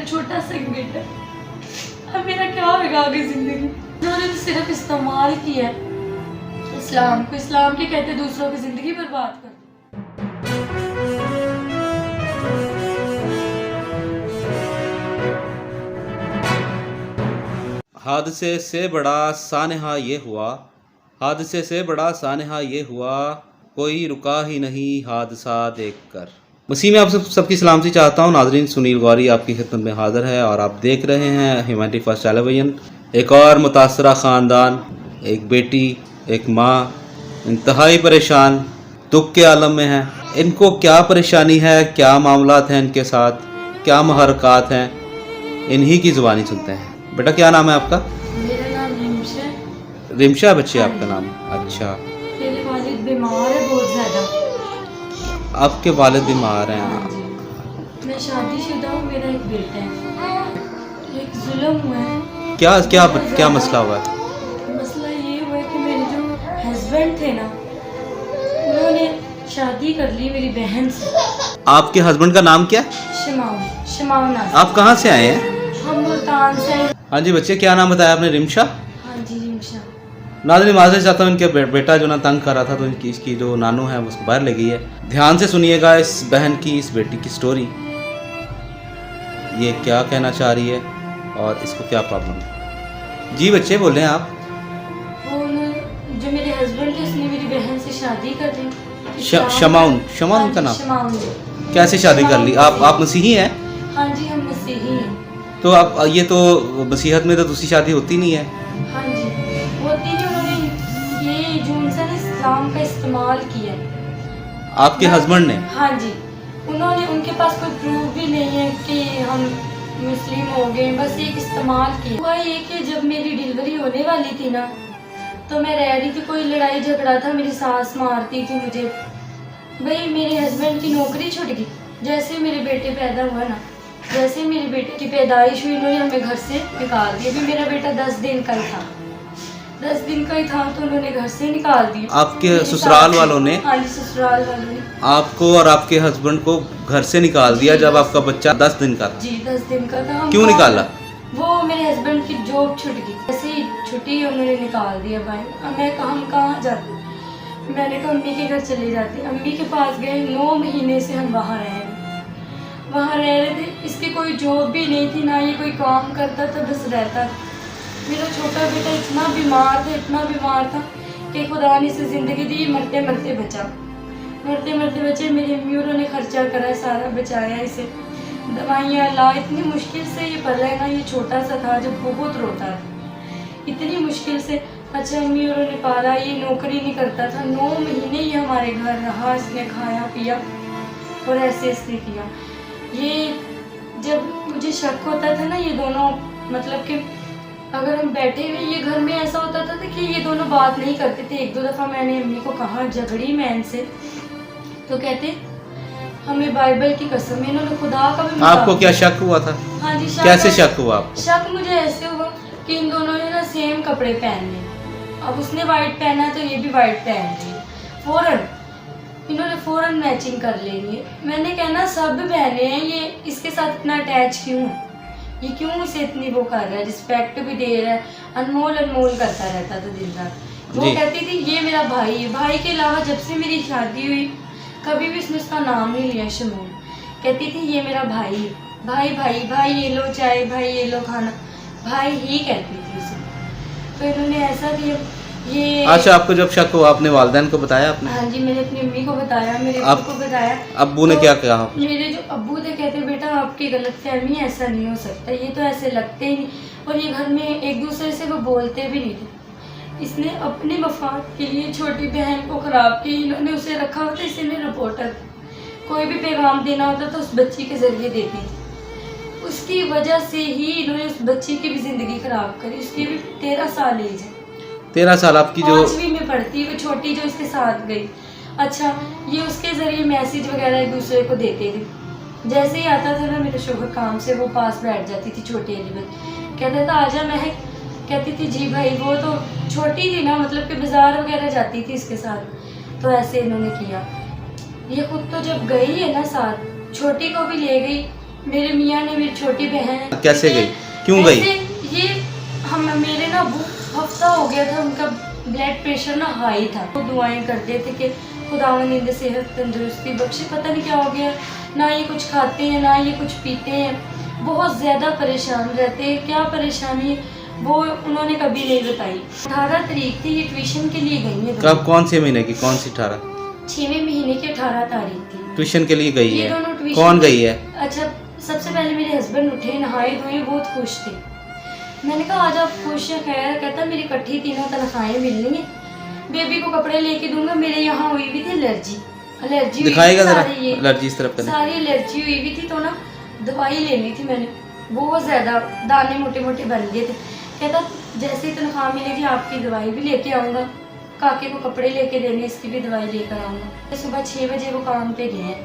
मेरा छोटा सा एक बेटा, अब मेरा क्या होगा आगे जिंदगी। उन्होंने तो सिर्फ इस्तेमाल किया है इस्लाम को, इस्लाम के कहते दूसरों की जिंदगी बर्बाद कर। हादसे से बड़ा सानहा ये हुआ, हादसे से बड़ा सानहा ये हुआ, कोई रुका ही नहीं हादसा देखकर। मसीह में आप सबकी सलामती चाहता हूँ। नाजरीन, सुनील गौरी आपकी खिदमत में हाज़िर है और आप देख रहे हैं ह्यूमैनिटी फर्स्ट टेलीविजन। एक और मुतासरा ख़ानदान, एक बेटी, एक माँ इंतहाई परेशान, दुख के आलम में है। इनको क्या परेशानी है, क्या मामलात हैं इनके साथ, क्या महरक़ात हैं, इन्हीं की ज़ुबानी सुनते हैं। बेटा, क्या नाम है आपका? मेरा नाम रिमशा। रिमशा बच्चे आपका नाम? अच्छा। मेरे वालिद बीमार है बहुत ज़्यादा। आपके वालिद बीमार हैं? हाँ जी। मैं शादीशुदा हूँ, मेरा एक बेटा है। एक जुल्म हुआ है। क्या क्या क्या मसला हुआ है? मसला ये हुआ है कि मेरे जो हस्बैंड थे ना, उन्होंने शादी कर ली मेरी बहन से। आपके हस्बैंड का नाम क्या है? शमाउ नाज़। आप कहाँ से आए हैं? हम मुल्तान से। हाँ जी बच्चे, क्या नाम बताया आपने? रिमशा? हाँ जी, रिमशा। नाज़रीन, माज़रत चाहता हूँ, इनके बेटा जो ना तंग कर रहा था तो इसकी जो नानू है उसको बाहर ले गई है। ध्यान से सुनिएगा इस बहन की, इस बेटी की स्टोरी, ये क्या कहना चाह रही है और इसको क्या प्रॉब्लम है। जी बच्चे, बोले हैं आप। वो जो मेरे हस्बैंड थे, उसने मेरी बहन से शादी कर ली। शमाउन का नाम? शमाउन। कैसे शादी कर ली? आप मसीही हैं? हाँ जी, हम मसीही हैं। तो आप ये तो मसीहत में तो दूसरी शादी होती नहीं है। हाँ जी, होती नहीं। उन्होंने ये जून से इस्लाम का इस्तेमाल किया। आपके हस्बैंड ने? हाँ जी, उन्होंने, उनके पास कोई प्रूफ भी नहीं है कि हम मुस्लिम हो गए, बस एक इस्तेमाल किया। हुआ ये कि जब मेरी डिलीवरी होने वाली थी ना, तो मैं रह रही थी, कोई लड़ाई झगड़ा था, मेरी सास मारती थी मुझे। भाई मेरे हस्बैंड की नौकरी छूट गई। जैसे मेरे बेटे पैदा हुआ ना, जैसे मेरे बेटे की पैदाइश हुई, उन्होंने हमें घर से निकाल दिया। अभी मेरा बेटा 10 दिन का ही था, 10 दिन का ही था, तो उन्होंने घर से निकाल दिया। आपके ससुराल वालों ने? हाँ जी, ससुराल वालों ने आपको और आपके हस्बैंड को घर से निकाल दिया जब आपका बच्चा 10 दिन का था? जी, 10 दिन का था। क्यों निकाला? वो मेरे हस्बैंड की जॉब छूट गई, ऐसे ही छुट्टी उन्होंने निकाल दिया। भाई अब मैं कहाँ जाती, मैंने कहा अम्मी के घर चले जाती। अम्मी के पास गए, 9 महीने से हम वहाँ रह रहे थे। इसकी कोई जॉब भी नहीं थी, ना ये कोई काम करता था, बस रहता। मेरा छोटा बेटा इतना बीमार था कि खुदा ने इसे ज़िंदगी दी, मरते मरते बचे। मेरी अम्मी उन्होंने खर्चा करा, सारा बचाया इसे, दवाइयाँ ला। इतनी मुश्किल से ये पला है ना, ये छोटा सा था जब बहुत रोता था, इतनी मुश्किल से। अच्छा, अम्मी उन्होंने पाला, ये नौकरी नहीं करता था, 9 महीने ये हमारे घर रहा, इसने खाया पिया और ऐसे इसने किया। ये जब मुझे शक होता था ना, ये दोनों, मतलब कि अगर हम बैठे हुए ये घर में, ऐसा होता था कि ये दोनों बात नहीं करते थे। 1-2 दफ़ा मैंने अम्मी को कहा, झगड़ी मैं इनसे, तो कहते हमें बाइबल की कसम है, इन्होंने खुदा का भी। आपको क्या शक हुआ था? हाँ जी, कैसे शक हुआ आपको? शक मुझे ऐसे हुआ कि इन दोनों ने ना सेम कपड़े पहन लिए। अब उसने वाइट पहना तो ये भी वाइट पहन ली, इन्होंने फ़ौरन मैचिंग कर लेनी है। मैंने कहना सब बहने हैं, ये इसके साथ इतना अटैच क्यों है, ये क्यों इसे इतनी वो कर रहा है, रिस्पेक्ट भी दे रहा है, अनमोल करता रहता था दिन रात। वो कहती थी ये मेरा भाई है। भाई के अलावा जब से मेरी शादी हुई कभी भी उसने उसका नाम नहीं लिया, शमूल। कहती थी ये मेरा भाई है, भाई ये लो चाय, भाई ये लो खाना, भाई ही कहती थी उसे। तो इन्होंने ऐसा किया। ये अच्छा, आपको जब शक हुआ आपने वालिदैन को बताया आपने? हाँ जी, मैंने अपनी अम्मी को बताया, मेरे अब्बू को बताया। अब्बू ने क्या कहा? मेरे जो अब्बू थे कहते बेटा आपकी गलतफहमी, ऐसा नहीं हो सकता, ये तो ऐसे लगते ही नहीं। और ये घर में एक दूसरे से वो बोलते भी नहीं थे। इसने अपने मफाद के लिए छोटी बहन को ख़राब किया। इन्होंने उसे रखा होता, इसे में रिपोर्टर, कोई भी पैगाम देना होता तो उस बच्ची के ज़रिए देती थी। उसकी वजह से ही इन्होंने उस बच्ची की भी ज़िंदगी ख़राब करी। उसकी भी 13 साल एज है। 13 साल आपकी जो 5वीं में पढ़ती, वो छोटी जो इसके साथ गई। अच्छा, ये उसके ज़रिए मैसेज वगैरह एक दूसरे को देते थे। जैसे ही आता था ना मेरे शोहर काम से, वो पास बैठ जाती थी छोटी वाली बच्ची, कहता था आजा महक, कहती थी जी भाई। वो तो छोटी थी ना, मतलब कि बाज़ार वगैरह जाती थी इसके साथ। तो ऐसे इन्होंने किया। ये खुद तो जब गई है ना साथ, छोटी को भी ले गई, मेरे मियाँ ने मेरी छोटी बहन कैसे गई? क्यों गई? ऐसे ये हम मेरे ना हफ्ता हो गया था, उनका ब्लड प्रेशर ना हाई था। वो दुआएं करते थे कि खुदावंद इन्हें सेहत तंदुरुस्ती बख्शे। पता नहीं क्या हो गया, ना ये कुछ खाते हैं ना ये कुछ पीते हैं, बहुत ज़्यादा परेशान रहते हैं। क्या परेशानी वो उन्होंने कभी नहीं बताई। 18 तारीख थी, ये ट्यूशन के लिए गई है। कब, कौन से महीने की, कौन सी 18? 6वें महीने की 18 तारीख थी। ट्यूशन के लिए गई ये है? दोनों ट्यूशन कौन गई है? अच्छा, सबसे पहले मेरे हस्बैंड उठे, नहाए धोए, बहुत खुश थे। मैंने कहा आज आप खुश हैं? खैर, कहता मेरी इकट्ठी तीनों तनख्वाहें मिलनी है, बेबी को कपड़े लेके दूंगा। मेरे यहाँ हुई हुई थी एलर्जी दिखाएगा जरा एलर्जी इस तरफ सारी एलर्जी हुई हुई थी। तो ना दवाई लेनी थी मैंने, बहुत ज़्यादा दाने मोटे मोटे बन गए थे। कहता जैसे ही तनख्वाह मिलेगी आपकी दवाई भी लेके आऊँगा, काके को कपड़े लेके देने, इसकी भी दवाई लेकर आऊँगा। सुबह 6 बजे वो काम पे गए हैं,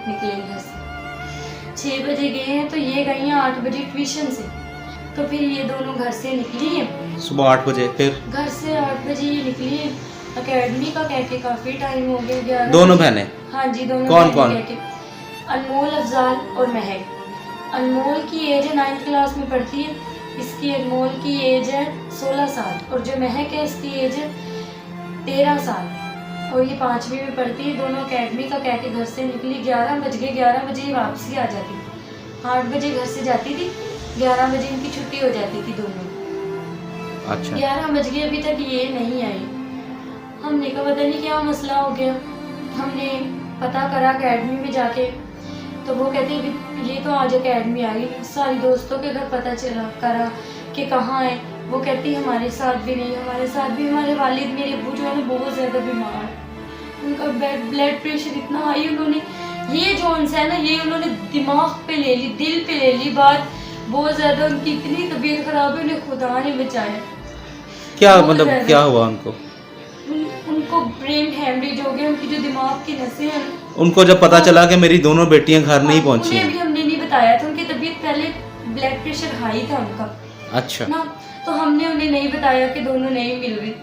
निकले घर से 6 बजे गए हैं, तो ये गई हैं 8 बजे ट्यूशन से। तो फिर ये दोनों घर से निकली हैं सुबह 8 बजे। फिर घर से 8 बजे ये निकली है अकेडमी का कह के, काफ़ी टाइम हो गया। दोनों बहनें? हाँ जी, दोनों कौन बहनें कौन? कह के, अनमोल, अफजाल और महक। अनमोल की एज है 9th क्लास में पढ़ती है, इसकी अनमोल की एज है 16 साल, और जो महक है इसकी एज है 13 साल, और ये 5वीं में पढ़ती है। दोनों अकेडमी का कह के घर से निकली। 11 बज गए, 11 बजे ही वापसी आ जाती थी। 8 बजे घर से जाती थी, 11 बजे इनकी छुट्टी हो जाती थी दोनों। अच्छा। 11 बज गए, अभी तक ये नहीं आई। हमने कहा पता नहीं क्या मसला हो गया। हमने पता करा अकेडमी में जाके, तो वो कहते हैं ये तो आज अकेडमी आई। सारी दोस्तों के घर पता चला करा कि कहाँ है, वो कहती हमारे साथ भी नहीं, हमारे साथ भी। हमारे वालिद, मेरे अब्बू जो है ना बहुत ज़्यादा बीमार, उनका ब्लड प्रेशर इतना हाई, उन्होंने ये जो है ना ये उन्होंने दिमाग पे ले ली, दिल पे ले ली बात, बहुत ज़्यादा उनकी इतनी तबीयत खराब है, उन्हें खुदा ने बचाया। क्या मतलब क्या हुआ उनको? उनको ब्रेन हेमरेज हो गया, उनकी जो दिमाग की नसें हैं। उनको जब पता चला कि मेरी दोनों बेटियां घर नहीं पहुंची उन्हें हैं? भी हमने नहीं बताया था, उनकी तबीयत पहले ब्लड प्रेशर हाई था उनका। अच्छा ना, तो हमने उन्हें नहीं बताया कि दोनों नहीं मिल रही।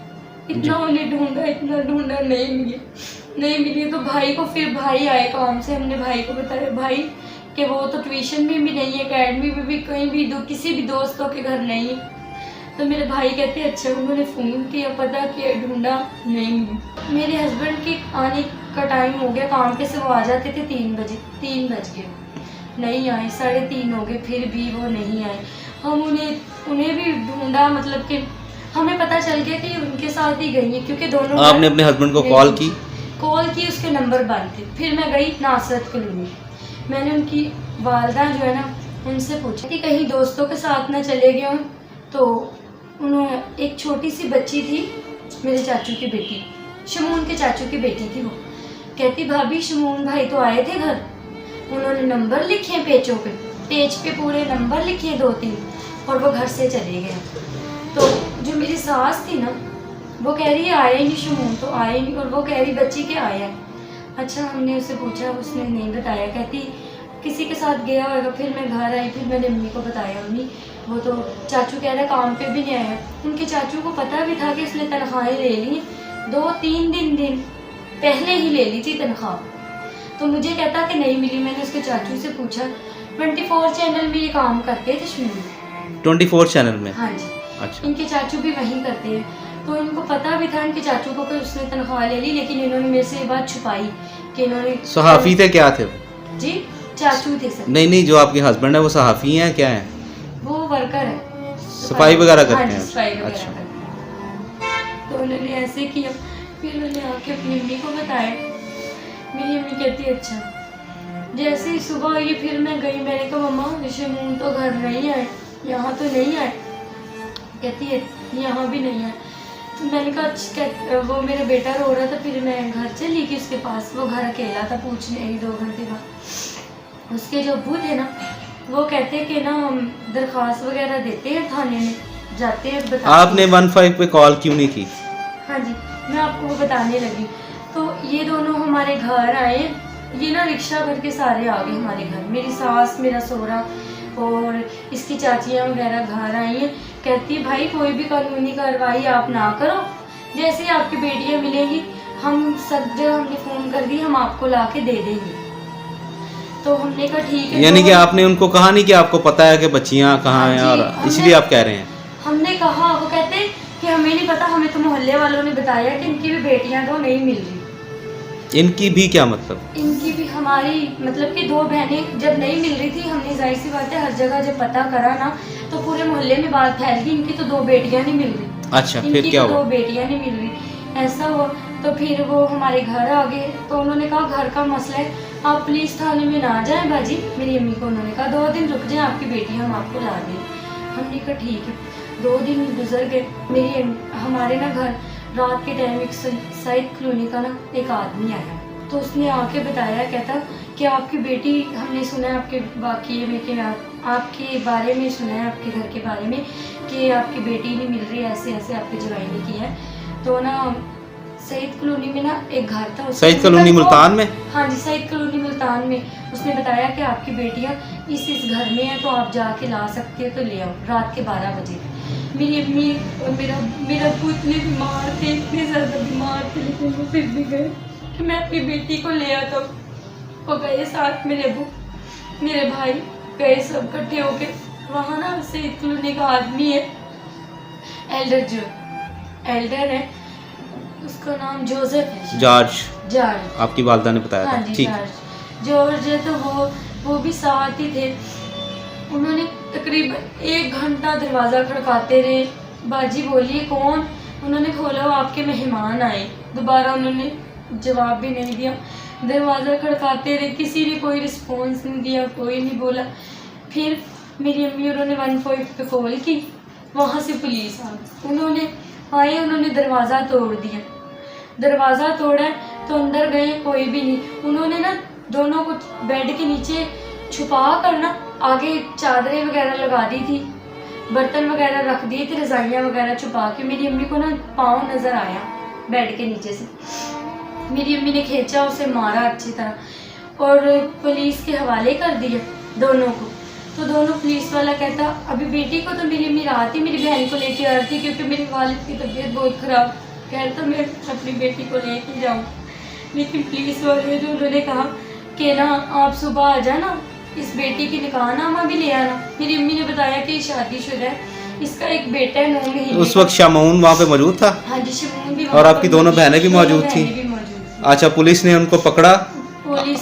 इतना उन्हें ढूंढा, इतना ढूंढा, नहीं मिली। तो भाई को, फिर भाई आए काम से, हमने भाई को बताया, भाई कि वो तो ट्यूशन में भी नहीं है, अकेडमी में भी, कहीं भी किसी भी दोस्तों के घर नहीं है। तो मेरे भाई कहते अच्छा, उन्होंने फ़ोन किया, पता किया, ढूंढा, नहीं मिली। मेरे हस्बैंड के आने का टाइम हो गया, काम पे से वो आ जाते थे 3 बजे, 3 बज गए, नहीं आए, 3:30 हो गए, फिर भी वो नहीं आए। हम उन्हें भी ढूंढा, मतलब कि हमें पता चल गया कि उनके साथ ही गई है, क्योंकि दोनों। आपने अपने हस्बैंड को कॉल की? उसके नंबर बंद थे। फिर मैं गई नासरत कॉलोनी, मैंने उनकी वालदा जो है ना उनसे पूछा कि कहीं दोस्तों के साथ ना चले गए हों। तो उन्होंने, एक छोटी सी बच्ची थी, मेरे चाचू की बेटी, शमून के चाचू की बेटी थी, वो कहती भाभी शमून भाई तो आए थे घर, उन्होंने नंबर लिखे पेज पे पूरे नंबर लिखे 2-3, और वो घर से चले गए। तो जो मेरी सास थी ना, वो कह रही है आया ही नहीं शमून, तो आया ही नहीं, और वो कह रही बच्ची के आया। अच्छा, हमने उससे पूछा, उसने नहीं बताया, कहती किसी के साथ गया होगा। फिर मैं घर आई, फिर मैंने अम्मी को बताया, अम्मी वो तो चाचू कह रहा काम पे भी नहीं आया। उनके चाचू को पता भी था कि इसने तनख्वाहें ले ली, 2-3 दिन पहले ही ले ली थी तनख्वाह। तो मुझे कहता कि नहीं मिली। मैंने उसके चाचू से पूछा, 24 चैनल में ये काम करते थे शमून। 24 चैनल में? हाँ जी। अच्छा। इनके चाचू भी वहीं करते हैं, तो इनको पता भी था इनके चाचू को कि उसने तनख्वाह ले ली, लेकिन इन्होंने मेरे से ये बात छुपाई कि इन्होंने। सहाफ़ी थे क्या थे? जी, चाचू थे सर। नहीं, जो आपके हस्बैंड है वो सहाफ़ी हैं क्या हैं? वो वर्कर है, सफाई वगैरह करते हाँ हैं? सफाई वगैरह अच्छा। करते हैं। तो उन्होंने ऐसे किया। फिर मैंने आके अपनी अम्मी को बताया, मेरी अम्मी कहती अच्छा। जैसे ही सुबह हुई, फिर मैं गई, मैंने कहा मम्मा शमून तो घर नहीं आए, यहाँ तो नहीं आए। कहती है यहाँ भी नहीं आए। तो मैंने कहा अच्छा, वो मेरा बेटा रो रहा था, फिर मैं घर चली गई उसके पास। वो घर अकेला था, पूछने 1-2 घंटे बाद। उसके जो अब्बू थे ना, वो कहते कि ना हम दरख्वास्त वगैरह देते हैं थाने में, जाते हैं, बताते। आपने 15 पे कॉल क्यों नहीं की? हाँ जी, मैं आपको वो बताने लगी। तो ये दोनों हमारे घर आए, ये ना रिक्शा करके सारे आ गए हमारे घर। मेरी सास, मेरा सोहरा और इसकी चाचियाँ वगैरह घर आई हैं। कहती भाई कोई भी कानूनी कार्रवाई आप ना करो, जैसे ही आपकी बेटियाँ मिलेंगी हम सब जगह हमने फ़ोन कर दी, हम आपको ला के दे देंगे। तो हमने कहा ठीक है। यानी तो कि आपने उनको कहा नहीं कि आपको पता है कि बच्चियां कहाँ हाँ हैं, जी, और हमने- इसलिए आप कह रहे हैं? हमने कहा, वो कहते कि हमें नहीं पता, हमें तो मोहल्ले वालों ने बताया कि इनकी भी बेटियां तो नहीं मिल रही। इनकी भी क्या मतलब? इनकी भी, हमारी मतलब कि 2 बहनें जब नहीं मिल रही थी, हमने जाहिर सी बात है हर जगह जब पता करा ना, तो पूरे मोहल्ले में बात फैल गई इनकी तो 2 बेटियां नहीं मिल रही। अच्छा, फिर इनकी क्या तो हुआ? 2 बेटियां नहीं मिल रही। ऐसा हुआ तो फिर वो हमारे घर आ गए, तो उन्होंने कहा घर का मसला है, आप पुलिस थाने में ना जाएं बाजी। मेरी अम्मी को उन्होंने कहा 2 दिन रुक जाएं, आपकी बेटी हम आपको ला दें। हमने कहा ठीक है। 2 दिन गुजर गए। हमारे ना घर रात के टाइम एक साइड कॉलोनी का ना एक आदमी आया, तो उसने आके बताया, कहता कि आपकी बेटी, हमने सुना है आपके वाक़ये में कि आपके बारे में सुना है, आपके घर के बारे में कि आपकी बेटी नहीं मिल रही, ऐसे ऐसे आपके जवाई ने किया है। तो ना सईद कॉलोनी में ना एक घर था, सईद कॉलोनी मुल्तान में? हाँ जी, सईद कॉलोनी मुल्तान में। उसने बताया कि आपकी बेटियाँ इस घर में है, तो आप जाके ला सकते हो तो ले आओ, रात के 12 बजे। मेरी अम्मी और मेरा अब्बू इतने बीमार थे, इतने ज़्यादा बीमार थे, लेकिन वो फिर भी गए कि मैं अपनी बेटी को ले आता। वो गए साथ, मेरे अब्बू मेरे भाई गए सब इकट्ठे होके। वहाँ ना सईद कॉलोनी का आदमी है, एल्डर है, उसका नाम जोसेफ है, जॉर्ज। आपकी वालदा ने बताया हाँ था? जी, ठीक। जॉर्ज है। तो वो भी साथ ही थे। उन्होंने तकरीबन 1 घंटा दरवाज़ा खड़काते रहे। बाजी बोलिए कौन? उन्होंने खोला, वो आपके मेहमान आए। दोबारा उन्होंने जवाब भी नहीं दिया। दरवाज़ा खड़काते रहे, किसी ने कोई रिस्पॉन्स नहीं दिया, कोई नहीं बोला। फिर मेरी अम्मी उन्होंने 1 पे कॉल की, वहाँ से पुलिस आ गई। उन्होंने दरवाज़ा तोड़ दिया। दरवाज़ा तोड़ा तो अंदर गए, कोई भी नहीं। उन्होंने ना दोनों को बेड के नीचे छुपा कर ना आगे चादरें वगैरह लगा दी थी, बर्तन वगैरह रख दिए थे, रजाइयाँ वगैरह छुपा के। मेरी अम्मी को ना पाँव नज़र आया बेड के नीचे से। मेरी अम्मी ने खींचा, उसे मारा अच्छी तरह और पुलिस के हवाले कर दिया दोनों को। तो दोनों, पुलिस वाला कहता अभी बेटी को तो मेरी अम्मी रात ही मेरी बहन को लेके आ रही थी, क्योंकि मेरी वालिद की तबीयत बहुत ख़राब, कहता मैं अपनी बेटी को लेके जाऊँ। लेकिन पुलिस वाले जो उन्होंने कहा कि ना आप सुबह आ जाना, इस बेटी की निकाहनामा भी ले आना। मेरी अम्मी ने बताया कि शादीशुदा है, इसका एक बेटा है 9 महीने। उस वक्त शामून वहाँ पे मौजूद था? हाँ जी, शमून भी। और आपकी दोनों बहनें भी मौजूद थी? अच्छा, पुलिस ने उनको पकड़ा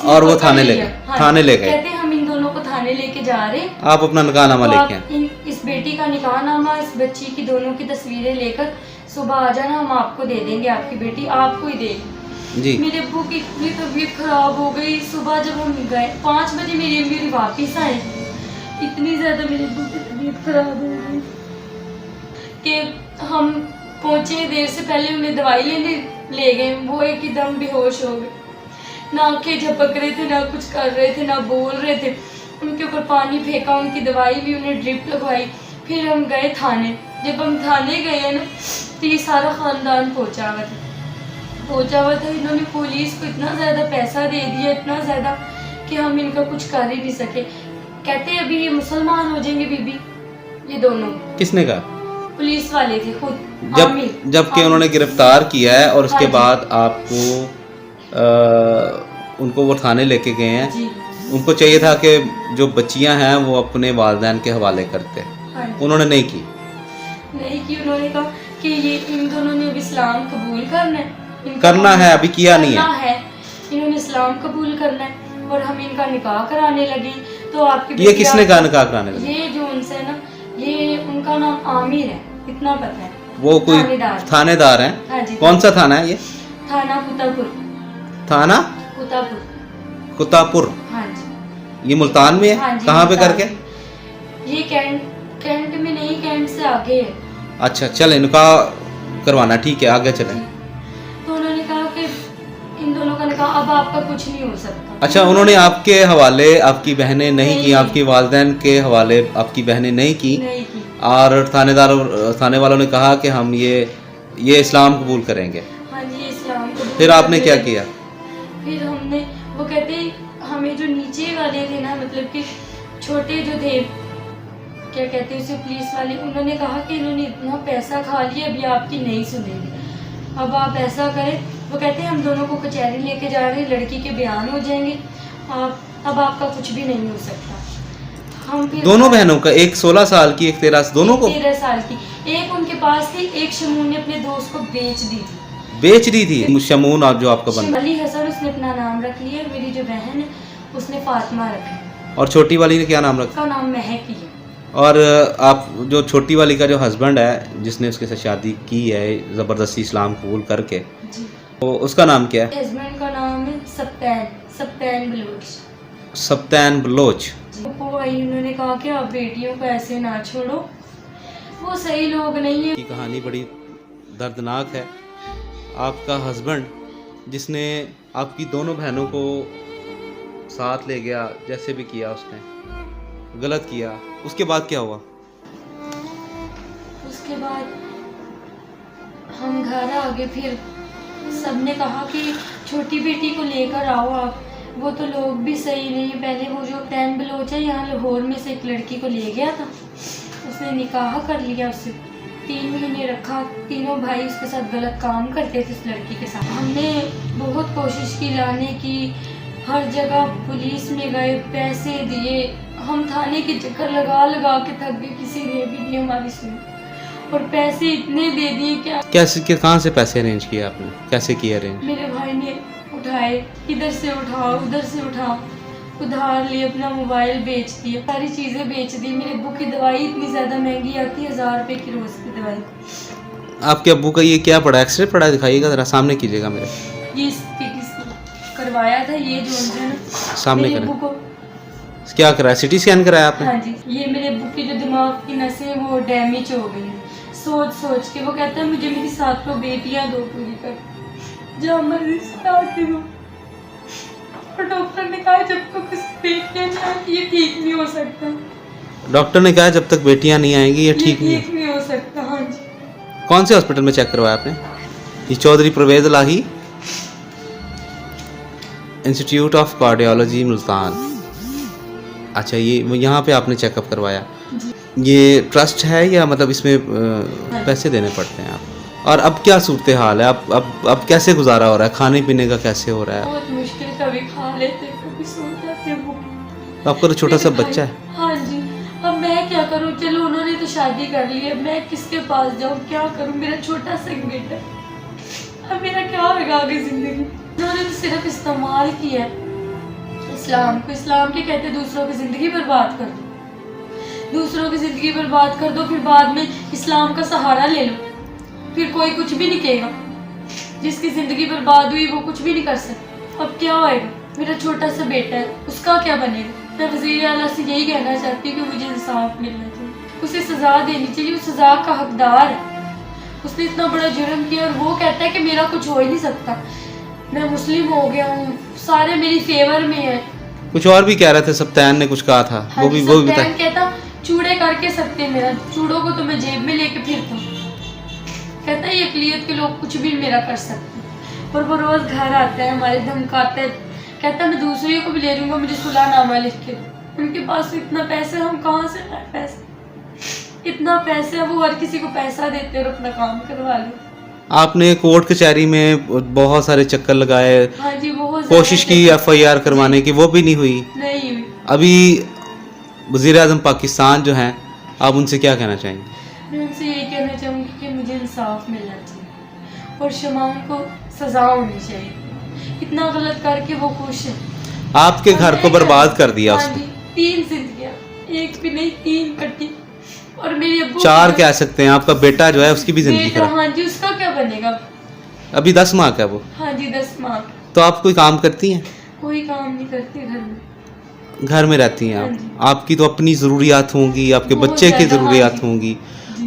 और वो थाने ले गए? थाने ले गए। कहते हम इन दोनों को थाने लेके जा रहे हैं, आप अपना निकाहनामा लेके आए। इस बेटी का निकाहनामा, इस बच्ची की दोनों की तस्वीरें लेकर सुबह आ जाना, हम आपको दे देंगे, आपकी बेटी आपको ही देगी जी। मेरे अब्बू की इतनी तबीयत खराब हो गई। सुबह जब हम गए 5 बजे मेरी अम्मी वापस आए, इतनी ज़्यादा मेरे अब्बू की तबीयत खराब हो गई कि हम पहुँचे, देर से पहले उन्हें दवाई लेने ले गए, वो एक ही दम बेहोश हो गए। ना आंखें झपक रहे थे, ना कुछ कर रहे थे, ना बोल रहे थे। उनके ऊपर पानी फेंका, उनकी दवाई ली, उन्हें ड्रिप लगवाई। फिर हम गए थाने। जब हम थाने गए ना, तो ये सारा ख़ानदान पहुँचा हुआ था। इन्होंने पुलिस को इतना ज़्यादा पैसा दे दिया, इतना ज़्यादा कि हम इनका कुछ कर ही नहीं सके। कहते अभी ये मुसलमान हो जाएंगे बीबी, ये दोनों। किसने कहा? पुलिस वाले थे खुद। जबकि उन्होंने गिरफ्तार किया है और उसके हाँ बाद आपको उनको वो थाने लेके गए हैं। जी। उनको चाहिए था कि जो बच्चियां हैं वो अपने वालिदैन के हवाले करते, हाँ जी। उन्होंने नहीं की। उन्होंने कहा कि ये इन दोनों ने अब इस्लाम कबूल करना है, अभी किया नहीं है। इन्होंने इस्लाम कबूल करना है और हम इनका निकाह कराने लगे। तो आपकी ये किसने कहा निकाह कराने लगे? ये जो उनसे ना, ये उनका नाम आमिर है, इतना पता है। वो कोई थानेदार हैं? हाँ जी। कौन सा थाना है ये? थाना कुतापुर। थाना कुतापुर। हाँ जी। ये मुल्तान में है? हाँ जी, कहाँ पे मुल्तान करके? ये कैंट में नहीं, कैंट से आगे है। अच्छा, चले निकाह करवाना, ठीक है, आगे चलें। तो उन्होंने कहा कि इन दोनों का निकाह अब आपका कुछ नहीं हो सकता। अच्छा, उन्होंने आपके हवाले आपकी बहनें नहीं की, आपकी वालिदैन के हवाले आपकी बहनें नहीं की। और थाने वालों ने कहा कि हम ये इस्लाम कबूल करेंगे। हाँ जी, ये इस्लाम कबूल। फिर आपने क्या किया? फिर हमने, वो कहते हमें जो नीचे वाले थे ना, मतलब कि छोटे जो थे, क्या कहते हैं उसे, पुलिस वाले, उन्होंने कहा कि इन्होंने इतना पैसा खा लिया, अभी आपकी नहीं सुनेंगे, अब आप ऐसा करें। वो कहते हैं हम दोनों को कचहरी लेके जा रहे हैं, लड़की के बयान हो जाएंगे, अब आपका कुछ भी नहीं हो सकता। हम फिर दोनों बहनों का, एक 16 साल की, एक 13, दोनों को 13 साल की, एक उनके पास थी, एक शमून ने अपने दोस्त को बेच दी थी। बेच दी थी शमून, और जो आपका बंदा, अली हसन उसने अपना नाम रख लिया, मेरी जो बहन है उसने फातिमा रखा है। और छोटी वाली ने क्या नाम रखा? उसका नाम महक ही है। और आप जो छोटी वाली का जो हस्बैंड है जिसने उसके साथ शादी की है ज़बरदस्ती इस्लाम कबूल करके, जी, तो उसका नाम क्या है? हस्बैंड का नाम है सप्तान बलोच। सप्तान बलोच। वो आई, उन्होंने कहा कि आप बेटियों को ऐसे ना छोड़ो, वो सही लोग नहीं है। की कहानी बड़ी दर्दनाक है। आपका हस्बैंड जिसने आपकी दोनों बहनों को साथ ले गया, जैसे भी किया उसने गलत किया, उसके बाद क्या हुआ? उसके बाद हम घर आ गए, फिर सबने कहा कि छोटी बेटी को लेकर आओ आप, वो तो लोग भी सही नहीं। पहले वो जो टैन बलोच है यहाँ लाहौर में से एक लड़की को ले गया था, उसने निकाह कर लिया, उससे 3 महीने रखा। तीनों भाई उसके साथ गलत काम करते थे उस लड़की के साथ। हमने बहुत कोशिश की लाने की, हर जगह पुलिस में गए, पैसे दिए, हम थाने के चक्कर लगा लगा के थक गए, किसी ने भी नहीं हमारी सुनी। और पैसे इतने दे दिए क्या, कैसे, कहाँ से पैसे अरेंज किए आपने, कैसे किए अरेंज? मेरे भाई ने उठाए, इधर से उठाओ उधर से उठाओ, उधार लिए, अपना मोबाइल बेच दिया, सारी चीज़ें बेच दी। मेरे अब्बू की दवाई इतनी ज़्यादा महंगी आती है, 1000 रुपये की रोज़ की दवाई। आपके अब्बू का ये क्या पड़ा, एक्सरे पड़ा, दिखाइएगा ज़रा, सामने कीजिएगा मेरे, ये करवाया था, ये जो है ना, सामने मेरे करें। अब्बू को, क्या कराया, सिटी स्कैन कराया आपने? हाँ जी, ये मेरे अब्बू की जो दिमाग की नसें वो डैमेज हो गई हैं। सोच सोच के वो कहता है मुझे मेरी 7 बेटियां दो पूरी कर, जो मर्जी से आके दो। और डॉक्टर ने कहा जब तक उसकी बेटियां नहीं आएंगी ये ठीक नहीं हो सकता। डॉक्टर ने कहा जब तक बेटियां नहीं आएंगी ये ठीक नहीं है। ठीक नहीं हो सकता। हाँ जी। कौन से हॉस्पिटल में चेक करवाया आपने? ये चौधरी परवेज इलाही इंस्टीट्यूट ऑफ कार्डियोलॉजी मुल्तान। अच्छा, ये यहाँ पे आपने चेकअप करवाया। जी। ये ट्रस्ट है या मतलब इसमें पैसे देने पड़ते हैं आप? और अब क्या सूरत हाल है? अब कैसे गुजारा हो रहा है, खाने पीने का कैसे हो रहा है? बहुत मुश्किल, कभी खा लेते कभी सो जाते हैं भूखे। तो आपका तो छोटा सा मेरे बच्चा भाई- है। हाँ जी। अब मैं क्या करूँ, चलो उन्होंने तो शादी कर ली है, मैं किसके पास जाऊँ, क्या करूँ, मेरा छोटा सा बेटा है। अब मेरा क्या होगा आगे जिंदगी। उन्होंने तो सिर्फ इस्तेमाल किया है इस्लाम को। इस्लाम के कहते दूसरों की जिंदगी बर्बाद कर दो, दूसरों की जिंदगी बर्बाद कर दो, फिर बाद में इस्लाम का सहारा ले लो, फिर कोई कुछ भी नहीं कहेगा। जिसकी जिंदगी बर्बाद हुई वो कुछ भी नहीं कर सकता। अब क्या होएगा, मेरा छोटा सा बेटा है, उसका क्या बनेगा। मैं वज़ीर आला से यही कहना चाहती हूँ कि मुझे इंसाफ मिलना चाहिए, उसे सज़ा देनी चाहिए, वो सज़ा का हकदार है। उसने इतना बड़ा जुर्म किया और वो कहता है कि मेरा कुछ हो ही नहीं सकता, मैं मुस्लिम हो गया हूँ, सारे मेरी फेवर में है। कुछ और भी कह रहे थे, सप्तान ने कुछ कहा था, वो भी सप्तान बताया। कहता चूड़े करके सकते मेरा, चूड़ों को तो मैं जेब में लेके फिरता हूँ। कहता है ये अकलियत के लोग कुछ भी मेरा कर सकते हैं। और वो रोज़ घर आता है, हमारे धमकाता है, कहता है मैं दूसरी को भी ले लूँगा, मुझे सुलहनामा लिख के दो। उनके पास इतना पैसा, हम कहाँ से लाए पैसा, इतना पैसा है, वो हर किसी को पैसा देते और अपना काम करवा लो। आपने कोर्ट कचहरी में बहुत सारे चक्कर लगाए, हाँ जी, बहुत कोशिश की FIR करवाने की, वो भी नहीं हुई। नहीं हुई। अभी वज़ीर आज़म पाकिस्तान जो हैं, आप उनसे क्या कहना चाहेंगे? मैं उनसे यही कहना चाहूँगी कि मुझे इंसाफ मिलना चाहिए और शमाउन को सज़ा होनी चाहिए। इतना गलत करके वो खुश है। आपके घर को बर्बाद कर दिया हाँ उसने। जी, 3 जिंदगियाँ, एक भी नहीं 3 कटी। और मेरे अब्बू 4 कह सकते हैं। आपका बेटा जो है उसकी भी जिंदगी बेटा, खराब। हाँ जी, उसका क्या बनेगा। अभी 10 माह का है वो। हाँ जी, 10 माह। तो आप कोई काम करती हैं? कोई काम नहीं करते घर में। घर में रहती हैं हाँ आप? जी। आपकी तो अपनी ज़रूरियात होंगी, आपके बहुत बच्चे की ज़्यादा, हाँ ज़रूरियात जी। होंगी। जी।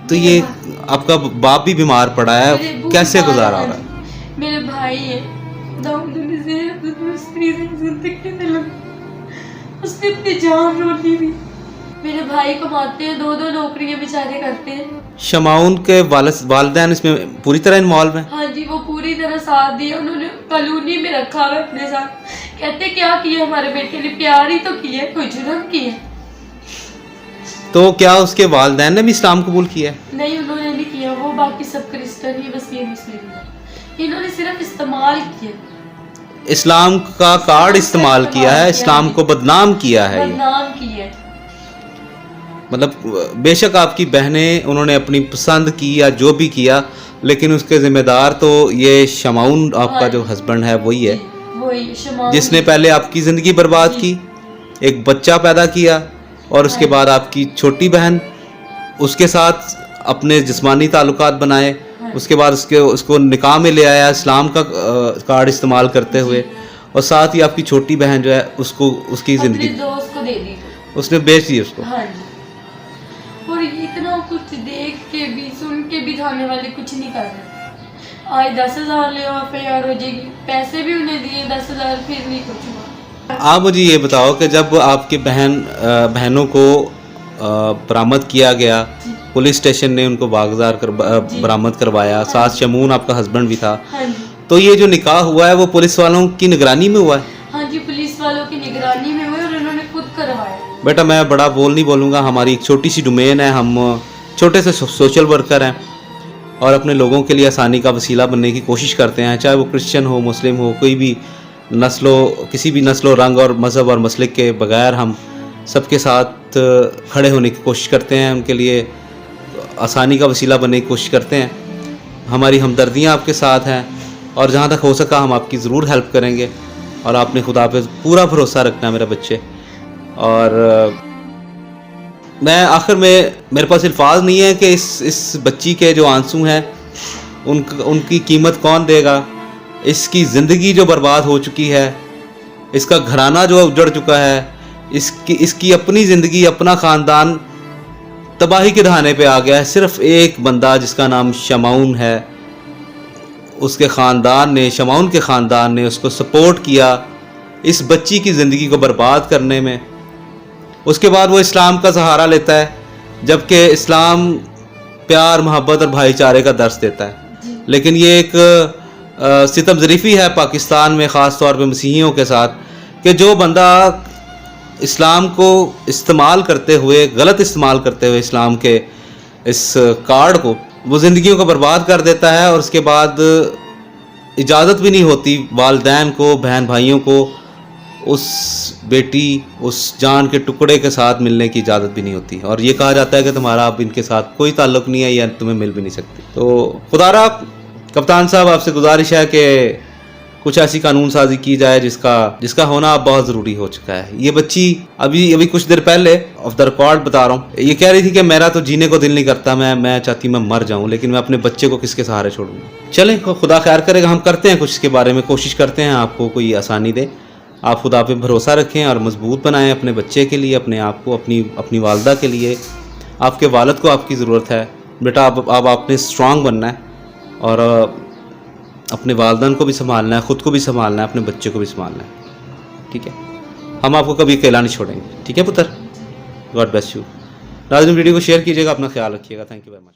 तो ये आपका बाप भी बीमार पड़ा मेरे है, अब्बू कैसे बीमार गुजारा हो हैं, रहा है? मेरे भाई है, उसने अपनी जान रोनी भी। मेरे भाई कमाते हैं, 2-2 नौकरियां बेचारे करते हैं। शमाउन के वालिदैन इसमें पूरी तरह इन्वॉल्व हैं? हाँ जी, वो पूरी तरह साथ दिया, उन्होंने कॉलोनी में रखा हुआ अपने साथ। कहते क्या किया हमारे बेटे ने, प्यार ही तो किया है, कोई जुर्म किया है। तो क्या उसके वालिदैन ने भी इस्लाम कबूल किया है? नहीं, उन्होंने नहीं किया, वो बाकी सब क्रिश्चियन ही, बस ये मुस्लिम है। इन्होंने सिर्फ इस्तेमाल किया। इस्लाम का कार्ड इस्तेमाल किया है, इस्लाम को बदनाम किया है। ये बदनाम किया है। मतलब बेशक आपकी बहनें उन्होंने अपनी पसंद की या जो भी किया, लेकिन उसके जिम्मेदार तो ये शमाउन आपका जो हस्बैंड है वही है, वही शमाउन जिसने पहले आपकी ज़िंदगी बर्बाद की, एक बच्चा पैदा किया और उसके बाद आपकी छोटी बहन उसके साथ अपने जिस्मानी ताल्लुकात बनाए, उसके बाद उसको निकाह में ले आया इस्लाम का कार्ड इस्तेमाल करते हुए, और साथ ही आपकी छोटी बहन जो है उसको उसकी अपने ज़िंदगी दोस्त को दे दी। उसने बेच दी उसको। हाँ जी। और इतना कुछ देख के भी सुन के भी थाने वाले कुछ नहीं कर रहे। आज 10,000 ले आओ FIR हो जाएगी, पैसे भी उन्हें दिए 10,000, फिर नहीं कुछ हुआ। आप मुझे ये बताओ कि जब आपके बहनों को बरामद किया गया, पुलिस स्टेशन ने उनको बागजार कर बरामद करवाया, साथ शमून आपका हस्बैंड भी था, हाँ जी। तो ये जो निकाह हुआ है वो पुलिस वालों की निगरानी में हुआ है? हाँ जी, पुलिस वालों की निगरानी में हुए और उन्होंने खुद करवाया। बेटा मैं बड़ा बोल नहीं बोलूँगा, हमारी एक छोटी सी डोमेन है, हम छोटे से सोशल वर्कर हैं और अपने लोगों के लिए आसानी का वसीला बनने की कोशिश करते हैं, चाहे वो क्रिश्चियन हो, मुस्लिम हो, कोई भी किसी भी नस्लो, रंग और मज़हब और मसलिक के बगैर हम सबके साथ खड़े होने की कोशिश करते हैं, उनके लिए आसानी का वसीला बनने की कोशिश करते हैं। हमारी हमदर्दियाँ आपके साथ हैं और जहाँ तक हो सका हम आपकी ज़रूर हेल्प करेंगे, और आपने खुदा पे पूरा भरोसा रखना मेरे बच्चे। और मैं आखिर में, मेरे पास अल्फाज नहीं है कि इस बच्ची के जो आंसू हैं उनकी कीमत कौन देगा। इसकी ज़िंदगी जो बर्बाद हो चुकी है, इसका घराना जो उजड़ चुका है, इसकी अपनी ज़िंदगी, अपना ख़ानदान तबाही के दहाने पे आ गया है। सिर्फ़ एक बंदा जिसका नाम शमाउन है, उसके ख़ानदान ने, शमाउन के ख़ानदान ने उसको सपोर्ट किया इस बच्ची की ज़िंदगी को बर्बाद करने में। उसके बाद वो इस्लाम का सहारा लेता है, जबकि इस्लाम प्यार, मोहब्बत और भाईचारे का दर्स देता है। लेकिन ये एक सितम ज़रीफ़ी है पाकिस्तान में, ख़ास तौर पे मसीहियों के साथ, कि जो बंदा इस्लाम को इस्तेमाल करते हुए, गलत इस्तेमाल करते हुए इस्लाम के इस कार्ड को, वो ज़िंदगियों को बर्बाद कर देता है, और उसके बाद इजाज़त भी नहीं होती वालिदैन को, बहन भाइयों को उस बेटी, उस जान के टुकड़े के साथ मिलने की इजाज़त भी नहीं होती, और ये कहा जाता है कि तुम्हारा अब इनके साथ कोई ताल्लुक़ नहीं है या तुम्हें मिल भी नहीं सकती। तो खुदारा कप्तान साहब, आपसे गुजारिश है कि कुछ ऐसी कानून साजी की जाए जिसका होना अब बहुत ज़रूरी हो चुका है। ये बच्ची अभी कुछ देर पहले ऑफ द रिकॉर्ड बता रहा हूँ, ये कह रही थी कि मेरा तो जीने को दिल नहीं करता, मैं चाहती मैं मर जाऊँ, लेकिन मैं अपने बच्चे को किसके सहारे छोड़ूंगा। चलें, खुदा खैर करेगा, हम करते हैं कुछ इसके बारे में, कोशिश करते हैं आपको कोई आसानी दे। आप खुदा पे भरोसा रखें और मजबूत बनाएं अपने बच्चे के लिए, अपने आप को, अपनी वालदा के लिए। आपके वालिद को आपकी ज़रूरत है बेटा। अब आपने स्ट्रांग बनना है और अपने वालिदैन को भी संभालना है, ख़ुद को भी संभालना है, अपने बच्चे को भी संभालना है। ठीक है, हम आपको कभी अकेला नहीं छोड़ेंगे। ठीक है पुत्र, गॉड ब्लेस यू। नाज़रीन, वीडियो को शेयर कीजिएगा, अपना ख्याल रखिएगा। Thank you very much.